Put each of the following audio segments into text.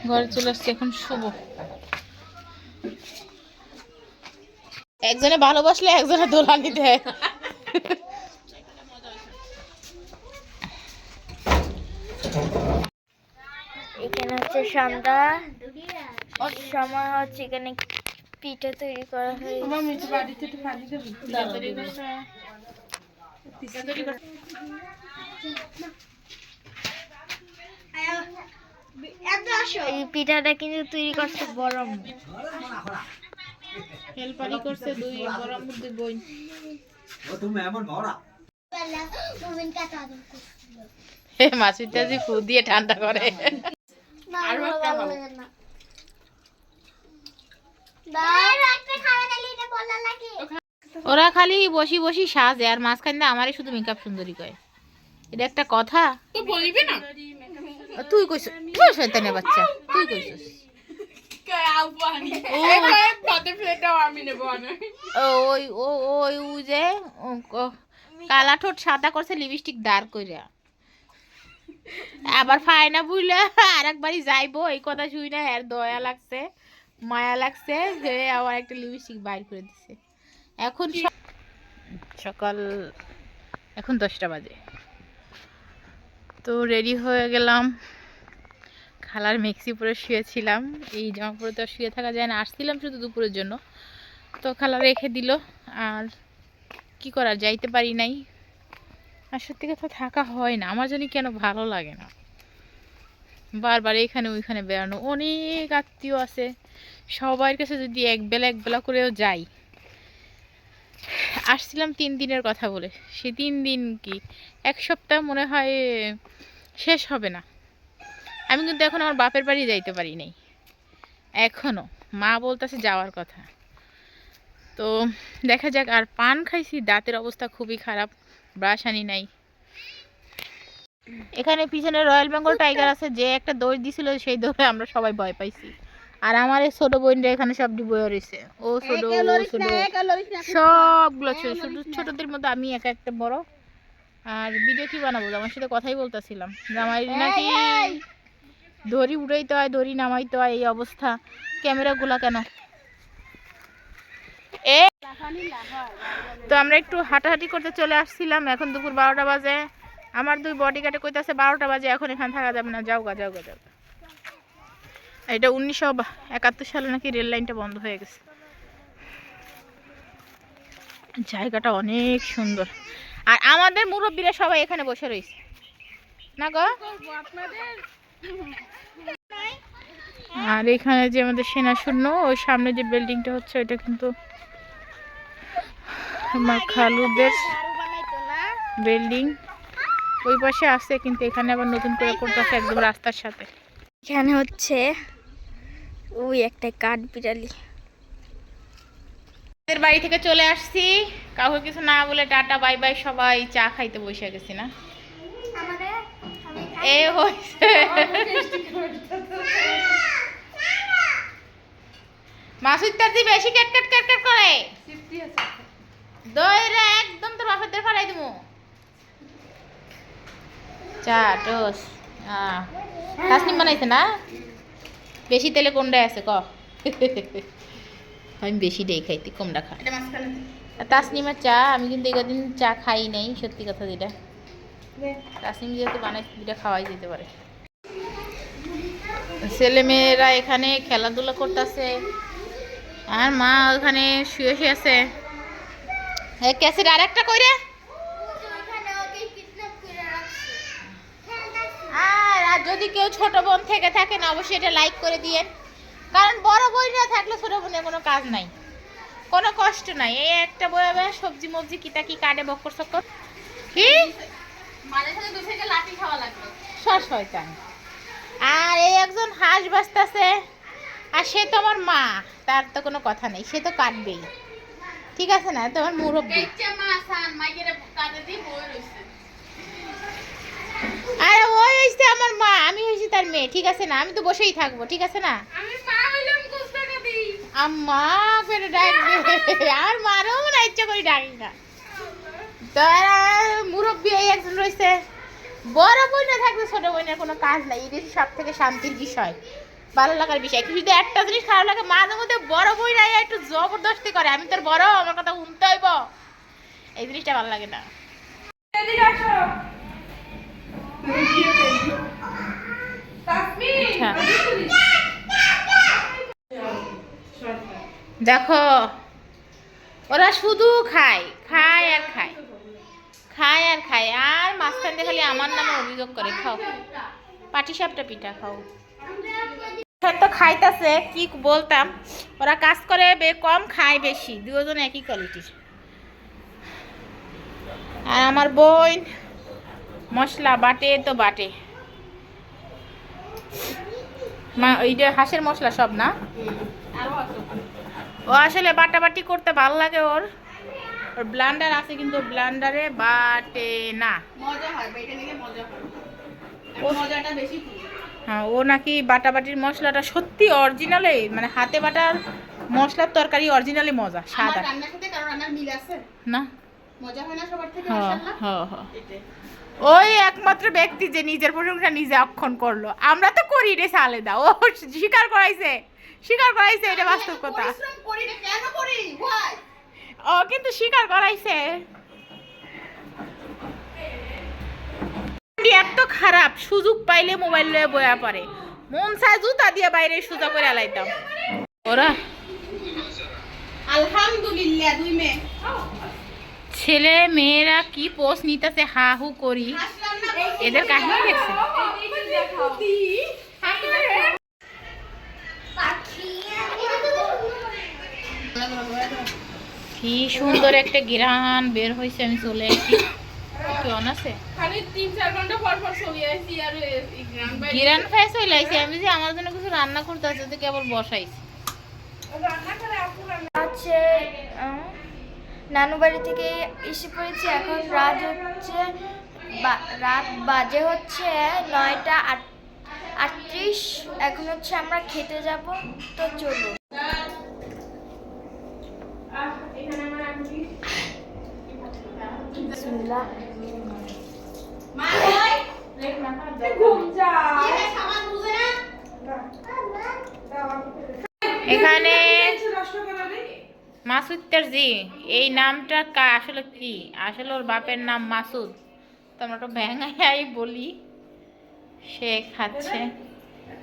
ঘরে চলে আসছি, এখন শুভ। একজনে ভালোবাসলে একজনে দোলানি দেয়। এখানে হচ্ছে সন্ধ্যা সময় হচ্ছে, এখানে পিঠা তৈরি করা এই পিঠাটা কিন্তু তৈরি করছে বড় হেলপারি করছে দুই বড় দুই বই। মাসিটা যে ফু দিয়ে ঠান্ডা করে। ওরা খালি বসি বসি সাজে আর মাঝখানে আমারই শুধু মেকআপ সুন্দরী কয়। এটা একটা কথা? বলিবি না তুই কইছ, তুই শয়তানের বাচ্চা, তুই কইছস। ওই ও ওই ও যে কালা ঠোঁট সাদা করছে লিপস্টিক ডার্ক কইরা, আবার ফায়না বুইলা আরেকবারই যাইবো এই কথা শুই না। আর দয়া লাগছে, মায়া লাগছে, যে আবার একটা লিপস্টিক বাইর করে দিছে। এখন সকাল, এখন 10টা বাজে। তো রেডি হয়ে গেলাম, খালার মেক্সি পরে শুয়েছিলাম। এই জামা পরে তো শুয়ে থাকা যায় না, আসছিলাম শুধু দুপুরের জন্য। তো খালা রেখে দিল, আর কি করার, যাইতে পারি নাই। আর সত্যি কথা থাকা হয় না, আমার জানি কেন ভালো লাগে না বারবার এখানে ওইখানে বেড়ানো। অনেক আত্মীয় আছে, সবার কাছে যদি একবেলা করেও যাই। আসছিলাম 3 দিনের কথা বলে, সে 3 দিন কি 1 সপ্তাহ মনে হয় শেষ হবে না। আমি কিন্তু এখন আমার বাপের বাড়ি যাইতে পারি নাই এখনো, মা বলতেছে যাওয়ার কথা। তো দেখা যাক। আর পান খাইছি, দাঁতের অবস্থা খুবই খারাপ, ব্রাশ আনি নাই। এখানে পিছনে রয়্যাল বেঙ্গল টাইগার আছে, যে একটা দৌড় দিছিল সেই দৌড়ে আমরা সবাই ভয় পাইছি। আর আমার এই ছোট বোনটা এখানে সবটি বয়ে রয়েছে, ও ছোট সবগুলো ছোট ছোট ছোটদের মধ্যে আমি একা একটা বড়। আর ভিডিও কি বানাবো, আমার সাথে কথাই বলতেছিলাম, জামাই নাকি দড়ি উড়াইতে হয়, দড়ি নামাইতে হয়, এই অবস্থা। ক্যামেরাগুলা কেন এ। তো আমরা একটু হাঁটাহাঁটি করতে চলে আসছিলাম, এখন দুপুর 12টা বাজে। আমার 2 বডিগার্ডে কইতাছে 12টা বাজে এখন এখানে থাকা যাবে না, যাওগা। এটা 1971 সালে নাকি রেল লাইনটা বন্ধ হয়ে গেছে। জায়গাটা অনেক সুন্দর, আর আমাদের মুরব্বীরা সবাই এখানে বসে রয়েছে না গো। আর এখানে যে আমাদের সেনা শূন্য, ওই সামনে যে বিল্ডিংটা হচ্ছে ওইটা কিন্তু আমার খালুদের বিল্ডিং। ওই পাশে আছে, কিন্তু এখানে আবার নতুন করে করতেছে একদম রাস্তার সাথে। এখানে হচ্ছে ওই একটা কাঠ বিড়ালি। বাড়ি থেকে চলে আসছি, কাউকে কিছু না বলে টাটা বাই বাই, সবাই চা খাইতে বসে গেছি না। এ হইছে মাসুদ তার দি বেশি কাট করে দইরা একদম তোর বাপের ফেলাই দিমু। চা টোস তাসনিম বানাইছে না, বেশি তেলে কোনটায় আছে ক। আমি বেশি ডেই খাইতে, কমটা খা। তাসনিমের চা, আমি কিন্তু এদিন চা খাই নাই, সত্যি কথা যেটা। তাসনিম যেহেতু বানাই দুটা খাওয়াই যেতে পারে। ছেলেমেয়েরা এখানে খেলাধুলা করতেছে, আর মা ওখানে শুয়ে শুয়ে আছে। ক্যাসেট আর একটা কইরে। আর যদি কেউ ছোট বোন থেকে থাকে না, অবশ্যই এটা লাইক করে দিয়েন, কারণ বড় বইরা থাকলে ছোট বোনের কোনো কাজ নাই, কোনো কষ্ট নাই। এই একটা বই সবজি মবজি কিতা কি কাটে বক্কর চক্কর কি মাঝে সাথে 2 থেকে লাঠি খাওয়া লাগবে সর শয়তান। আর এই একজন হাঁস বাজতাছে, আর সে তো আমার মা, তার তো কোনো কথা নেই, সে তো কাটবেই, ঠিক আছে না, তোমার মুরব্বি। আরে ওই হইছে আমার মা, আমি হইছি তার মেয়ে, ঠিক আছে না, আমি তো বসেই থাকবো, ঠিক আছে না। আম্মা করে ডাকবে, আর মারও না ইচ্ছা করে ডাকি না। তারা মুরব্বী এই একজন রয়েছে, বড় বোন না থাকলে ছোট বোনের কোনো কাজ নাই, এটাই সব থেকে শান্তির বিষয়। ভালো লাগার বিষয়। কিছু যদি একটা জিনিস খারাপ লাগে মাঝে মধ্যে বড় বই নাই একটু জবরদস্তি করে, আমি তোর বড়, আমার কথা শুনতে হইব, এই জিনিসটা ভালো লাগে না। দেখো ওরা শুধু খায় খায় আর খায়, খায় আর খায়, আর মাঝখান দিয়ে খালি আমার নামে অভিযোগ করে। খাও পাটিসাপটা পিঠা খাও। তো খাইতেছে কি বলতাম, ওরা কাজ করে কম খায় বেশি, দুজন একই কোয়ালিটির। আর আমার বোন মশলা বাটে তো বাটে, মা ওইটা হাঁসের মশলা সব না, ও আসলে বাটাবাটি করতে ভালো লাগে ওর, ওর ব্লান্ডার আছে কিন্তু ব্লান্ডারে বাটে না। মজা হয়, বেটে নিলে মজা হয়, মজাটা বেশি। হ্যাঁ ও নাকি বাটাবাটির মশলাটা সত্যি অরিজিনালে, মানে হাতে বাটার মশলার তরকারি অরিজিনালি মজা, স্বাদ আমার রান্নার সাথে কারো রান্নার মিল আছে না। মজা হয় না সবার থেকে হ্যাঁ মাশাআল্লাহ। হ্যাঁ হ্যাঁ, ওই একমাত্র ব্যক্তি যে নিজের প্রশংসা নিজে অক্ষণ করলো, আমরা তো করি রে আলাদা, ও স্বীকার করাইছে, স্বীকার করাইছে, এটা বাস্তব কথা। পরিশ্রম করি না কেন করি ভাই, ও কিন্তু স্বীকার করাইছে। এত খারাপ, সুযোগ পাইলে মোবাইল লয়ে বয়া পারে, মন চায় জুতা দিয়ে বাইরে সুজা করে আলাইতাম। ওরা আলহামদুলিল্লাহ দুই মেয়ে ছেলে মেয়েরা কি পোস্ট নিতেছে হা হু করি, আসলাম না। এদের কাহিনী দেখছে। কি সুন্দর একটা গিরান বের হয়েছে, আমি চলে আসি। কেমন আছে খালি 3-4 ঘন্টা পর পর ছবি আইছি আর গিরান খাই চলে আসি, আমি যে আমার জন্য কিছু রান্না করতে আছে তো কেবল বসাইছি। রান্না করে আপু আছে নানু বাড়ি থেকে এসে পড়েছি, এখন রাত হচ্ছে রাত বাজে হচ্ছে 9:38। এখন হচ্ছে আমরা খেতে যাব, তো চলুন। এখানে আমার আন্টি বিসমিল্লাহ। মা কই ঘুম যা এই সামান বুঝে না এখানে মাসুদ তারজি, এই নামটা আসলে কি, আসলে ওর বাপের নাম মাসুদ, তো আমরা তো ভ্যাঙাই বলি। সে খাচ্ছে,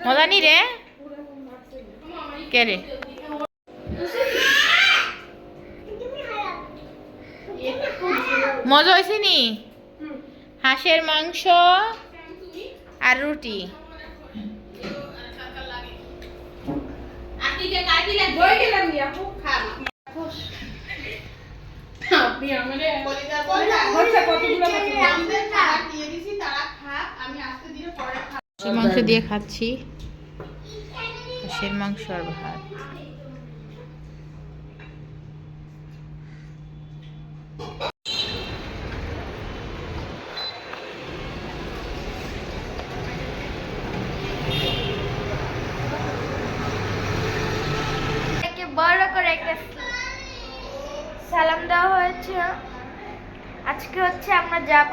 মজা নি রে, কে রে? মজা হয়েছে নি? হাঁসের মাংস আর রুটি। আন্টিকে কাটি লাগবে বই গেলাম নি আপু খা আপনি আমারে কলিজার বলা হচ্ছে কতগুলো আমাদের খাবার দিয়ে দিছি, তারা খা, আমি আস্তে ধীরে পরে খা। হাঁসের মাংস দিয়ে খাচ্ছি, হাঁসের মাংস আর ভাত। বড় করে একটা সালাম দেওয়া হয়েছে। আজকে হচ্ছে আমরা যাব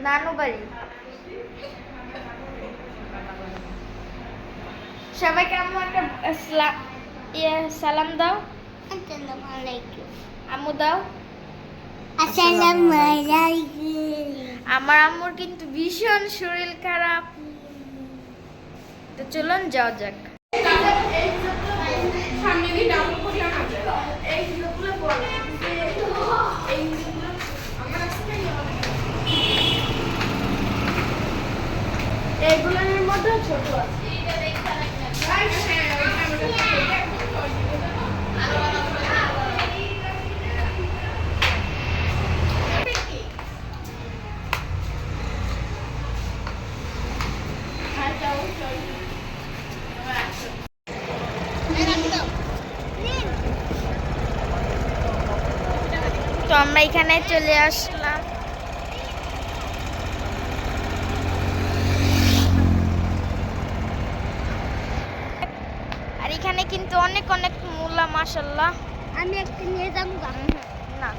নানু বাড়ি। সবাইকে আমরা একটা সালাম দাও। আসসালামু আলাইকুম। আম্মু দাও। আসসালামু আলাইকুম। আমার আম্মুর কিন্তু ভীষণ শরীর খারাপ, তো চলুন যাওয়া যাক। সামনে দিয়ে ডাউনলোড করি না এই গুলো বল এই গুলো আমার আসছে এইগুলোর মধ্যে ছোট আছে, এইটা দেখা লাগবে হ্যাঁ তো আমরা এখানে চলে আসলাম। আর এখানে কিন্তু অনেক অনেক মূলা, মাশাআল্লাহ। আমি একটা নিয়ে যাব না,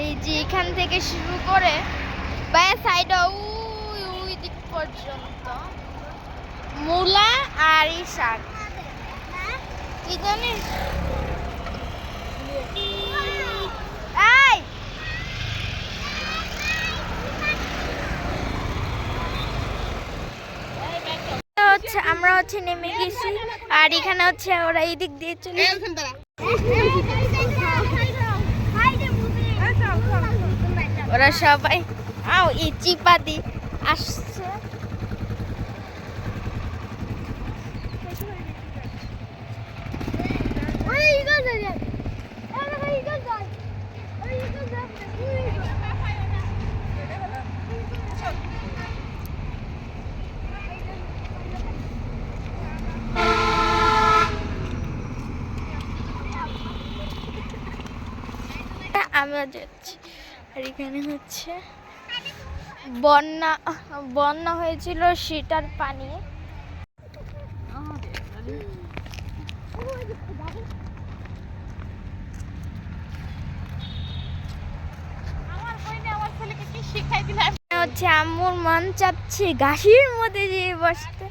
এই যে এখান থেকে শুরু করে বাইরে সাইডে ওই দিক পর্যন্ত মূলা লারি শাক কি জানিস এই আমরা হচ্ছে নেমে গেছি আর এখানে হচ্ছে ওরা এই দিক দিয়ে চলে ওরা সবাই এই চিপা দি আসছে আমরা যাচ্ছি আর এখানে হচ্ছে বন্যা হয়েছিল সেটার পানি হচ্ছে আম্মুর মন চাচ্ছে ঘাসের মধ্যে যেয়ে বসতে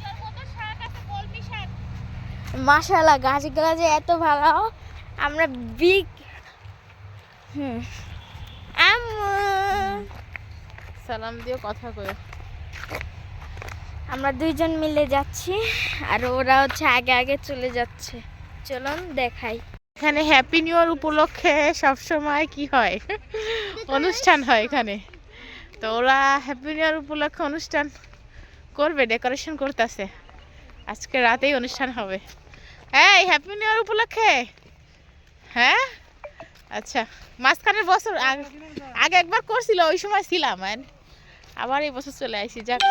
মাশাআল্লাহ গাছগুলা যে এত ভালো আমরা বিগ আম্মু সালাম দিয়ে কথা কয়ে আমরা দুইজন মিলে যাচ্ছি আর ওরা হচ্ছে আগে আগে চলে যাচ্ছে চলুন দেখাই এখানে হ্যাপি নিউ ইয়ার উপলক্ষে সবসময় কি হয় অনুষ্ঠান হয় এখানে তো ওরা হ্যাপি নিউ ইয়ার উপলক্ষে অনুষ্ঠান করবে ডেকোরেশন করতেছে আজকে রাতেই অনুষ্ঠান হবে এই হ্যাপি নিউ ইয়ার উপলক্ষে হ্যাঁ আচ্ছা মাঝখানের বছর আগে একবার করছিল ওই সময় ছিলাম আবার এই বছর চলে আসি যাক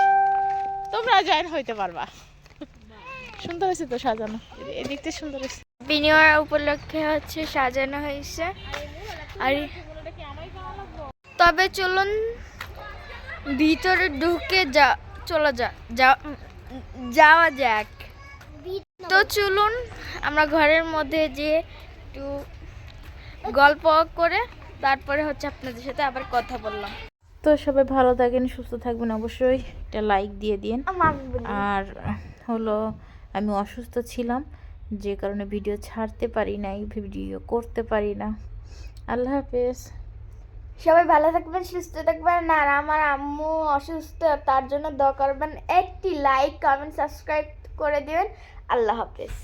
তোমরা জয়েন হইতে পারবা সুন্দর হয়েছে তো সাজানো এদিকটা সুন্দর হয়েছে বিনিয়োগ উপলক্ষে হচ্ছে সাজানো হয়েছে আর তবে চলুন ভিতরে ঢুকে যাওয়া যাক তো চলুন আমরা ঘরের মধ্যে যে একটু গল্প করে তারপরে হচ্ছে আপনাদের সাথে আবার কথা বললাম তো সবাই ভালো থাকেন সুস্থ থাকবেন অবশ্যই একটা লাইক দিয়ে দিন আর হলো আমি অসুস্থ ছিলাম যে কারণে ভিডিও ছাড়তে পারি নাই ভিডিও করতে পারি না আল্লাহ হাফেজ সবাই ভালো থাকবেন সুস্থ থাকবেন আর আমার আম্মু অসুস্থ তার জন্য দোয়া করবেন একটি লাইক কমেন্ট সাবস্ক্রাইব করে দিবেন আল্লাহ হাফেজ